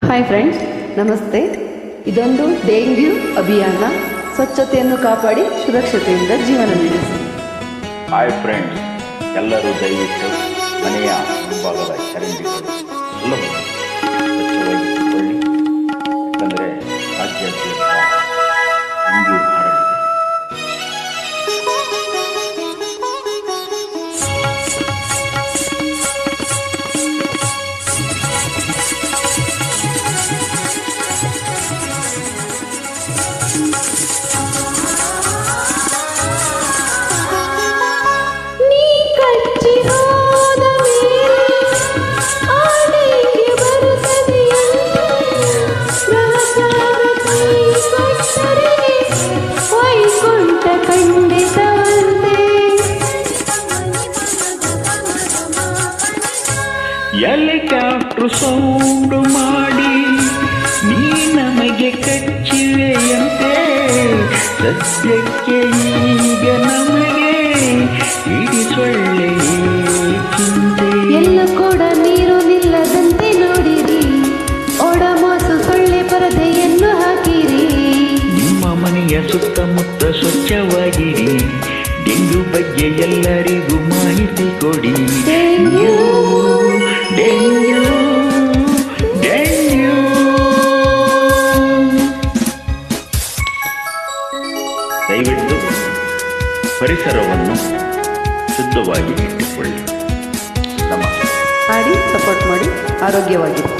Hi friends, ನಮಸ್ತೆ. ಇದೊಂದು dengue ಅಭಿಯಾನ. ಸ್ವಚ್ಛತೆಯನ್ನು ಕಾಪಾಡಿ ಸುರಕ್ಷತೆಯಿಂದ ಜೀವನ ನಡೆಸಿ. ಹಾಯ್ ಫ್ರೆಂಡ್ಸ್, ಎಲ್ಲರೂ ದಯವಿಟ್ಟು ಮನೆಯ ಮುಂಭಾಗದ ಚರಂಡಿಗಳು ಎಲ್ಲವೂ ಸ್ವಚ್ಛವಾಗಿಟ್ಟುಕೊಳ್ಳಿ. ಯಾಕಂದರೆ ರಾಜ್ಯಾದ್ಯಂತ ಡೆಂಗ್ಯೂ ಹರಡಿದೆ. ಹೆಲಿಕಾಪ್ಟರ್ ಸೌಂಡು ಮಾಡಿ ನೀ ನಮಗೆ ಕಚ್ಚಿವೆಯಂತೆ. ಸದ್ಯಕ್ಕೆ ಈಗ ನಮಗೆ ಹಿಡಿಸೊಳ್ಳೆ ಚಿಂತೆ. ಎಲ್ಲ ಕೂಡ ನೀರು ನಿಲ್ಲದಂತೆ ನೋಡಿರಿ. ಓಡಮಾಸು ಸೊಳ್ಳೆ ಪರದೆಯನ್ನು ಹಾಕಿರಿ. ನಿಮ್ಮ ಮನೆಯ ಸುತ್ತಮುತ್ತ ಸ್ವಚ್ಛವಾಗಿರಿ. ಡೆಂಗ್ಯೂ ಬಗ್ಗೆ ಎಲ್ಲರಿಗೂ ಮಾಹಿತಿ ಕೊಡಿ. Dengue dengue dengue. ದಯವಿಟ್ಟು ಪರಿಸರವನ್ನು ಶುದ್ಧವಾಗಿ ಇಟ್ಟುಕೊಳ್ಳಿ. ನಮಸ್ಕಾರ. ಮಾಡಿ ಸಪೋರ್ಟ್ ಮಾಡಿ ಆರೋಗ್ಯವಾಗಿರಿ.